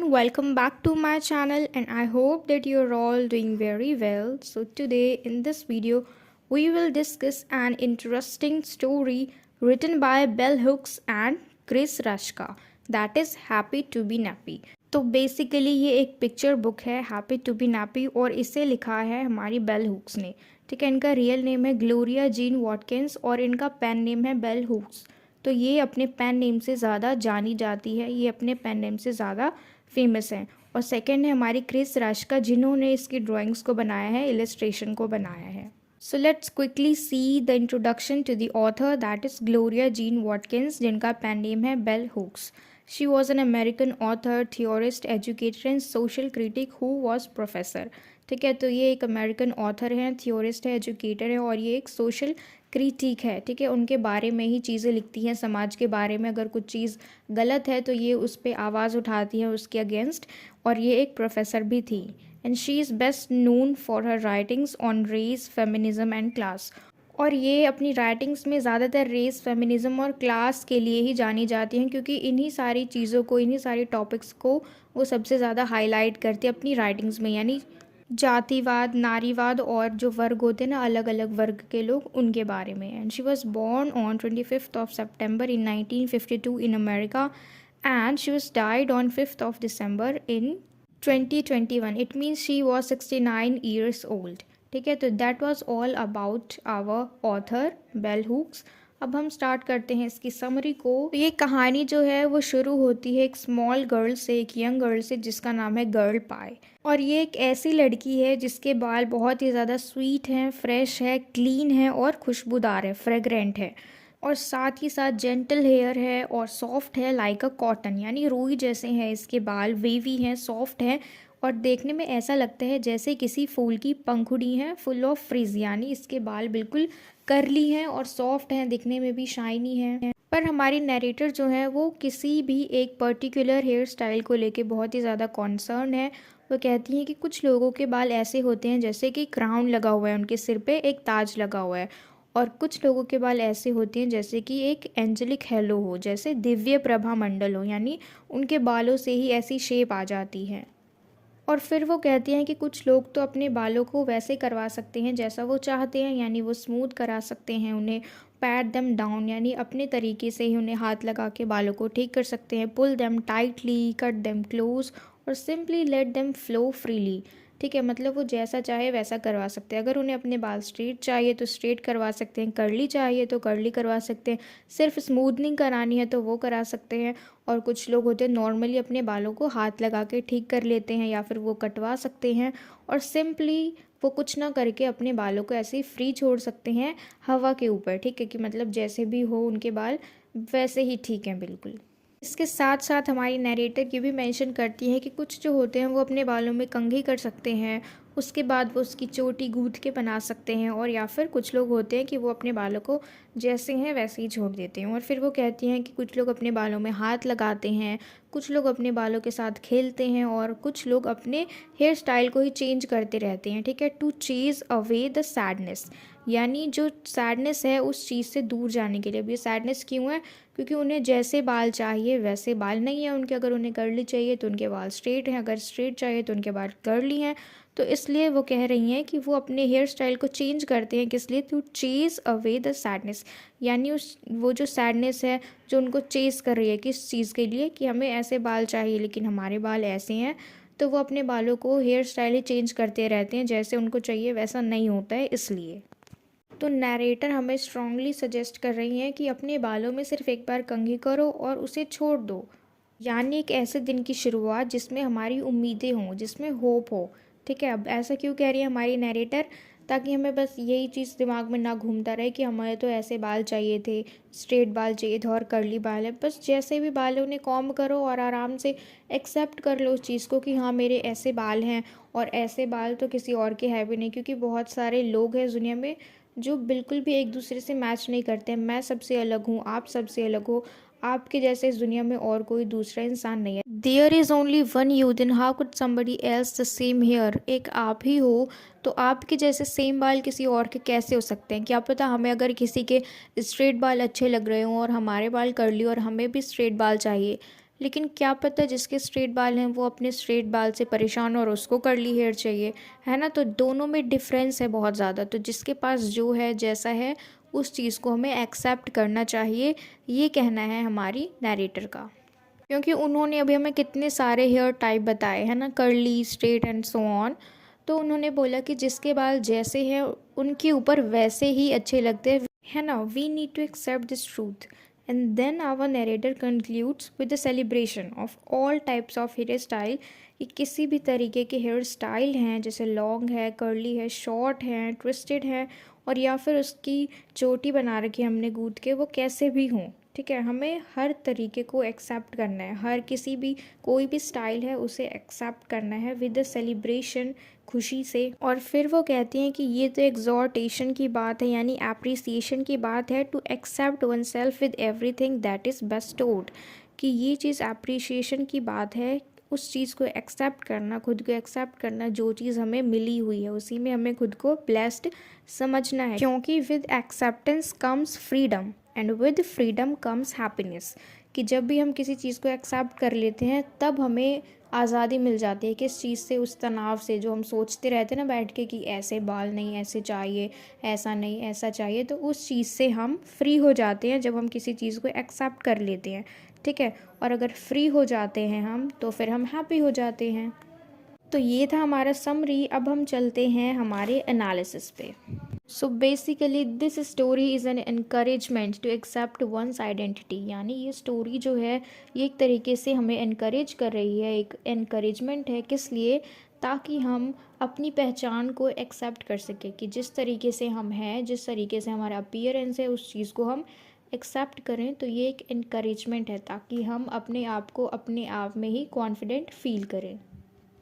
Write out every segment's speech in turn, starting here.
welcome back to my channel and I hope that you're all doing very well. So today in this video we will discuss an interesting story written by Bell Hooks and Chris Rashka, that is Happy to be Nappy. तो basically ये एक picture book है happy to be नैप्पी और इसे लिखा है हमारी bell hooks ने। ठीक है, इनका रियल नेम है ग्लोरिया जीन वॉटकिंस और इनका पेन नेम है बेल हुक्स। तो ये अपने पेन नेम से ज़्यादा जानी जाती है, ये अपने पेन नेम से ज़्यादा फेमस हैं। और सेकंड है हमारी क्रिस राशका, जिन्होंने इसकी ड्राइंग्स को बनाया है, इलस्ट्रेशन को बनाया है। So let's quickly see the introduction to the author, that is Gloria Jean Watkins, जिनका पेन नेम है Bell Hooks. She was an American author, theorist, educator and social critic who was professor. ठीक है, तो ये एक American author हैं, theorist है, educator है और ये एक सोशल क्रिटिक है। ठीक है, उनके बारे में ही चीज़ें लिखती हैं, समाज के बारे में अगर कुछ चीज़ गलत है तो ये उस पर आवाज़ उठाती हैं उसके अगेंस्ट। और ये एक प्रोफेसर भी थी। And she is best known for her writings on race, feminism and class. और ये अपनी राइटिंग्स में ज़्यादातर रेस, फेमिनिज़म और क्लास के लिए ही जानी जाती हैं, क्योंकि इन्हीं सारी चीज़ों को, इन्हीं सारे टॉपिक्स को वो सबसे ज़्यादा हाईलाइट करती है अपनी राइटिंग्स में, यानी जातिवाद, नारीवाद और जो वर्ग होते हैं ना, अलग अलग वर्ग के लोग, उनके बारे में। And she was born on 25th of September in 1952 in America and she was died on 5th of December in 2021. It means she was 69 years old. ठीक है, तो that was all about our author Bell Hooks. अब हम start करते हैं इसकी summary को। तो ये कहानी जो है वो शुरू होती है एक स्मॉल गर्ल से, एक यंग गर्ल से, जिसका नाम है गर्ल पाई। और ये एक ऐसी लड़की है जिसके बाल बहुत ही ज़्यादा स्वीट हैं, फ्रेश है, क्लीन है और खुशबूदार है, फ्रेगरेंट है। और साथ ही साथ जेंटल हेयर है और सॉफ्ट है लाइक अ कॉटन, यानी रुई जैसे हैं इसके बाल, वेवी हैं, सॉफ्ट हैं और देखने में ऐसा लगता है जैसे किसी फूल की पंखुड़ी हैं, फुल ऑफ फ्रिज, यानी इसके बाल बिल्कुल करली हैं और सॉफ्ट हैं, दिखने में भी शाइनी हैं। पर हमारी नरेटर जो है वो किसी भी एक पर्टिकुलर हेयर स्टाइल को लेके बहुत ही ज़्यादा कॉन्सर्न है। वो कहती हैं कि कुछ लोगों के बाल ऐसे होते हैं जैसे कि क्राउन लगा हुआ है, उनके सिर पे एक ताज लगा हुआ है। और कुछ लोगों के बाल ऐसे होते हैं जैसे कि एक एंजेलिक हेलो हो, जैसे दिव्य प्रभा मंडल हो, यानी उनके बालों से ही ऐसी शेप आ जाती है। और फिर वो कहती हैं कि कुछ लोग तो अपने बालों को वैसे करवा सकते हैं जैसा वो चाहते हैं, यानी वो स्मूथ करा सकते हैं उन्हें, पैट देम डाउन, यानी अपने तरीके से ही उन्हें हाथ लगा के बालों को ठीक कर सकते हैं, pull them tightly, cut them close और simply let them flow freely. ठीक है, मतलब वो जैसा चाहे वैसा करवा सकते हैं। अगर उन्हें अपने बाल स्ट्रेट चाहिए तो स्ट्रेट करवा सकते हैं, कर्ली चाहिए तो कर्ली करवा सकते हैं, सिर्फ स्मूथनिंग करानी है तो वो करा सकते हैं। और कुछ लोग होते हैं नॉर्मली अपने बालों को हाथ लगा के ठीक कर लेते हैं या फिर वो कटवा सकते हैं और सिंपली वो कुछ ना करके अपने बालों को ऐसे ही फ्री छोड़ सकते हैं हवा के ऊपर। ठीक है, कि मतलब जैसे भी हो उनके बाल वैसे ही ठीक हैं बिल्कुल। इसके साथ साथ हमारी नरेटर ये भी मेंशन करती है कि कुछ जो होते हैं वो अपने बालों में कंघी कर सकते हैं, उसके बाद वो उसकी चोटी गूंथ के बना सकते हैं, और या फिर कुछ लोग होते हैं कि वो अपने बालों को जैसे हैं वैसे ही छोड़ देते हैं। और फिर वो कहती हैं कि कुछ लोग अपने बालों में हाथ लगाते हैं, कुछ लोग अपने बालों के साथ खेलते हैं और कुछ लोग अपने हेयर स्टाइल को ही चेंज करते रहते हैं। ठीक है, to chase away the sadness, यानी जो सैडनेस है उस चीज़ से दूर जाने के लिए। अब ये सैडनेस क्यों है? क्योंकि उन्हें जैसे बाल चाहिए वैसे बाल नहीं है उनके। अगर उन्हें कर्ली चाहिए तो उनके बाल स्ट्रेट हैं, अगर स्ट्रेट चाहिए तो उनके बाल कर्ली हैं। तो इसलिए वो कह रही हैं कि वो अपने हेयर स्टाइल को चेंज करते हैं, किस लिए? To chase away the sadness, यानी वो जो सैडनेस है जो उनको चेज कर रही है, किस चीज़ के लिए? कि हमें ऐसे बाल चाहिए लेकिन हमारे बाल ऐसे हैं, तो वो अपने बालों को हेयर स्टाइल ही चेंज करते रहते हैं, जैसे उनको चाहिए वैसा नहीं होता है इसलिए। तो नरेटर हमें स्ट्रांगली सजेस्ट कर रही हैं कि अपने बालों में सिर्फ एक बार कंघी करो और उसे छोड़ दो, यानी एक ऐसे दिन की शुरुआत जिसमें हमारी उम्मीदें हों, जिसमें होप हो। ठीक है, अब ऐसा क्यों कह रही है हमारी नरेटर? ताकि हमें बस यही चीज़ दिमाग में ना घूमता रहे कि हमें तो ऐसे बाल चाहिए थे, स्ट्रेट बाल चाहिए थे और कर्ली बाल है। बस जैसे भी बाल है उन्हें कॉम्ब करो और आराम से एक्सेप्ट कर लो उस चीज़ को कि हाँ मेरे ऐसे बाल हैं और ऐसे बाल तो किसी और के है भी नहीं। क्योंकि बहुत सारे लोग हैं इस दुनिया में जो बिल्कुल भी एक दूसरे से मैच नहीं करते हैं। मैं सबसे अलग हूँ, आप सबसे अलग हो, आपके जैसे इस दुनिया में और कोई दूसरा इंसान नहीं है। There is only one you, then how could somebody else the same hair. एक आप ही हो तो आपके जैसे सेम बाल किसी और के कैसे हो सकते हैं? क्या पता हमें अगर किसी के स्ट्रेट बाल अच्छे लग रहे हों और हमारे बाल कर्ली और हमें भी स्ट्रेट बाल चाहिए, लेकिन क्या पता जिसके स्ट्रेट बाल हैं वो अपने स्ट्रेट बाल से परेशान और उसको कर्ली हेयर चाहिए, है ना। तो दोनों में डिफरेंस है बहुत ज़्यादा। तो जिसके पास जो है जैसा है उस चीज़ को हमें एक्सेप्ट करना चाहिए, ये कहना है हमारी नैरेटर का। क्योंकि उन्होंने अभी हमें कितने सारे हेयर टाइप बताए हैं ना, curly, straight and so on. तो उन्होंने बोला कि जिसके बाल जैसे हैं उनके ऊपर वैसे ही अच्छे लगते हैं, है ना। We need to accept this truth. And then our narrator concludes with the celebration of all types of hair style, कि किसी भी तरीके के हेयर स्टाइल हैं, जैसे लॉन्ग है, कर्ली है, शॉर्ट है, ट्विस्टेड है, और या फिर उसकी चोटी बना रखी है हमने गूंथ के, वो कैसे भी हों, ठीक है। हमें हर तरीके को एक्सेप्ट करना है, हर किसी भी कोई भी स्टाइल है उसे एक्सेप्ट करना है विद द सेलिब्रेशन, खुशी से। और फिर वो कहती हैं कि ये तो एक्सॉर्टेशन की बात है, यानी एप्रिसिएशन की बात है, to accept oneself with everything that is bestowed, कि ये चीज़ एप्रिसिएशन की बात है, उस चीज़ को एक्सेप्ट करना, खुद को एक्सेप्ट करना, जो चीज़ हमें मिली हुई है उसी में हमें खुद को ब्लेस्ड समझना है। क्योंकि with acceptance comes freedom and with freedom comes happiness, कि जब भी हम किसी चीज़ को एक्सेप्ट कर लेते हैं तब हमें आज़ादी मिल जाती है किस चीज़ से, उस तनाव से जो हम सोचते रहते हैं ना बैठ के कि ऐसे बाल नहीं, ऐसे चाहिए, ऐसा नहीं, ऐसा चाहिए। तो उस चीज़ से हम फ्री हो जाते हैं जब हम किसी चीज़ को एक्सेप्ट कर लेते हैं, ठीक है। और अगर फ्री हो जाते हैं हम तो फिर हम हैप्पी हो जाते हैं। तो ये था हमारा समरी। अब हम चलते हैं हमारे एनालिसिस पे। So basically this story is an encouragement to accept one's identity, यानी ये स्टोरी जो है ये एक तरीके से हमें एनकरेज कर रही है, एक एनकरेजमेंट है। किस लिए? ताकि हम अपनी पहचान को एक्सेप्ट कर सकें, कि जिस तरीके से हम हैं, जिस तरीके से हमारा अपीयरेंस है, उस चीज़ को हम एक्सेप्ट करें। तो ये एक इनकरेजमेंट है ताकि हम अपने आप को अपने आप में ही कॉन्फिडेंट फील करें।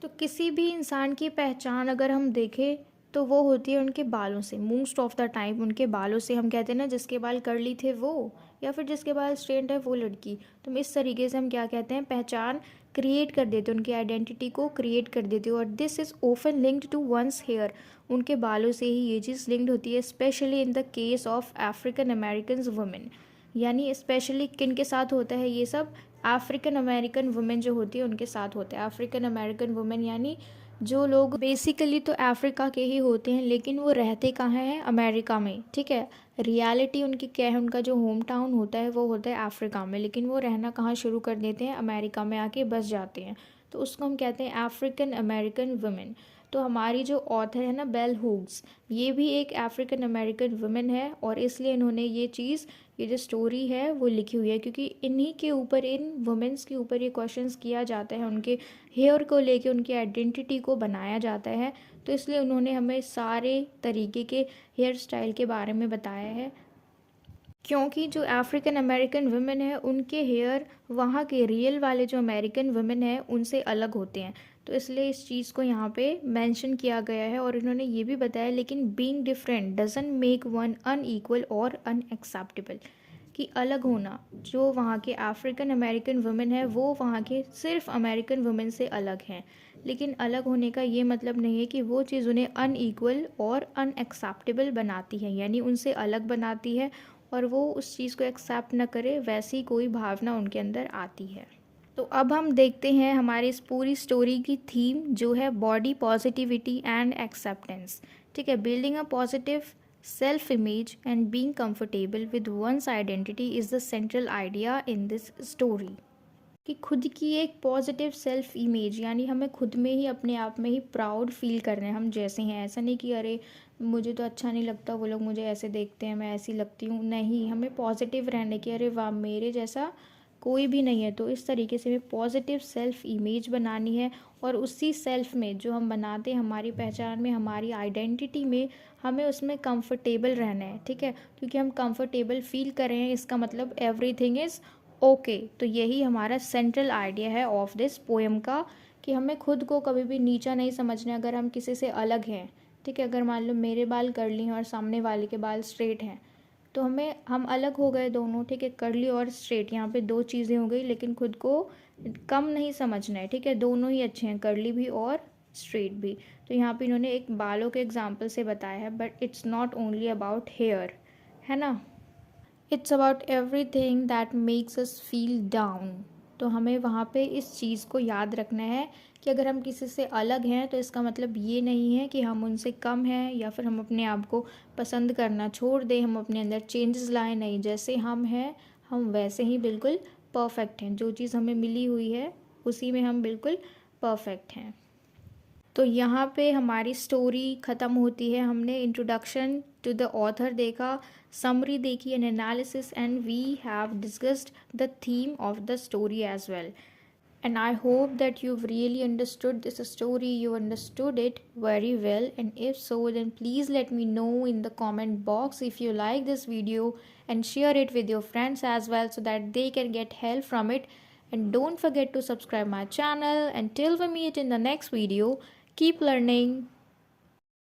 तो किसी भी इंसान की पहचान अगर हम देखें तो वो होती है उनके बालों से। मोस्ट ऑफ द टाइम उनके बालों से। हम कहते हैं ना जिसके बाल कर्ली थे वो, या फिर जिसके बाल स्ट्रेट है वो लड़की। तो इस तरीके से हम क्या कहते हैं, पहचान क्रिएट कर देते, उनकी आइडेंटिटी को क्रिएट कर देते हो। और this is often linked to one's hair, उनके बालों से ही ये चीज़ लिंक्ड होती है, specially in the case of African American women. यानी स्पेशली किन के साथ होता है ये सब? अफ्रीकन अमेरिकन वुमेन जो होती है उनके साथ होता है। अफ्रीकन अमेरिकन वुमेन यानी जो लोग बेसिकली तो अफ्रीका के ही होते हैं, लेकिन वो रहते कहाँ हैं? अमेरिका में, ठीक है। रियलिटी उनकी क्या है? उनका जो होम टाउन होता है वो होता है अफ्रीका में, लेकिन वो रहना कहाँ शुरू कर देते हैं? अमेरिका में आके बस जाते हैं। तो उसको हम कहते हैं अफ्रीकन अमेरिकन वुमेन। तो हमारी जो ऑथर है ना, बेल हुक्स, ये भी एक अफ्रीकन अमेरिकन वुमेन है, और इसलिए इन्होंने ये चीज़, ये जो स्टोरी है वो लिखी हुई है, क्योंकि इन्हीं के ऊपर, इन वुमेंस के ऊपर ये क्वेश्चंस किया जाता है, उनके हेयर को लेके, उनकी आइडेंटिटी को बनाया जाता है। तो इसलिए उन्होंने हमें सारे तरीके के हेयर स्टाइल के बारे में बताया है। क्योंकि जो अफ्रीकन अमेरिकन वुमेन है उनके हेयर वहाँ के रियल वाले जो अमेरिकन वुमेन है उनसे अलग होते हैं। तो इसलिए इस चीज़ को यहाँ पे मेंशन किया गया है। और इन्होंने ये भी बताया, लेकिन being different doesn't make one unequal और अनएक्सेप्टेबल, कि अलग होना, जो वहाँ के अफ्रीकन अमेरिकन वुमेन है वो वहाँ के सिर्फ अमेरिकन वुमेन से अलग हैं, लेकिन अलग होने का ये मतलब नहीं है कि वो चीज़ उन्हें अनइक्वल और अनएक्सेप्टेबल बनाती है, यानी उनसे अलग बनाती है और वो उस चीज़ को एक्सेप्ट न करे, वैसी कोई भावना उनके अंदर आती है। तो अब हम देखते हैं हमारी इस पूरी स्टोरी की थीम जो है बॉडी पॉजिटिविटी एंड एक्सेप्टेंस, ठीक है। Building a positive self image and being comfortable with one's identity is the central idea in this story, कि खुद की एक पॉजिटिव सेल्फ इमेज, यानी हमें खुद में ही, अपने आप में ही प्राउड फील करना है हम जैसे हैं। ऐसा नहीं कि अरे मुझे तो अच्छा नहीं लगता, वो लोग मुझे ऐसे देखते हैं, मैं ऐसी लगती हूँ, नहीं। हमें पॉजिटिव रहने की, अरे वाह मेरे जैसा कोई भी नहीं है। तो इस तरीके से हमें पॉजिटिव सेल्फ इमेज बनानी है, और उसी सेल्फ में जो हम बनाते हैं, हमारी पहचान में, हमारी आइडेंटिटी में, हमें उसमें कंफर्टेबल रहना है, ठीक है। क्योंकि हम कंफर्टेबल फील कर रहे हैं, इसका मतलब एवरीथिंग इज़ ओके। तो यही हमारा सेंट्रल आइडिया है ऑफ दिस पोएम का, कि हमें खुद को कभी भी नीचा नहीं समझना है अगर हम किसी से अलग हैं, ठीक है। अगर मान लो मेरे बाल कर्ली हैं और सामने वाले के बाल स्ट्रेट हैं, तो हम अलग हो गए दोनों, ठीक है। कर्ली और स्ट्रेट, यहाँ पे दो चीज़ें हो गई, लेकिन खुद को कम नहीं समझना है, ठीक है। दोनों ही अच्छे हैं, कर्ली भी और स्ट्रेट भी। तो यहाँ पे इन्होंने एक बालों के एग्जाम्पल से बताया है, but it's not only about hair, है ना। It's about everything that makes us feel down, तो हमें वहाँ पे इस चीज़ को याद रखना है कि अगर हम किसी से अलग हैं तो इसका मतलब ये नहीं है कि हम उनसे कम हैं या फिर हम अपने आप को पसंद करना छोड़ दें, हम अपने अंदर चेंजेस लाएं। नहीं, जैसे हम हैं हम वैसे ही बिल्कुल परफेक्ट हैं। जो चीज़ हमें मिली हुई है उसी में हम बिल्कुल परफेक्ट हैं। तो यहाँ पे हमारी स्टोरी ख़त्म होती है। हमने इंट्रोडक्शन टू द ऑथर देखा, समरी देखी and analysis, and we have discussed the theme of the story as well. And I hope that you've really understood this story, you understood it very well. And if so, then please let me know in the comment box if you like this video, and share it with your friends as well so that they can get help from it. And don't forget to subscribe my channel. Until we meet in the next video, keep learning.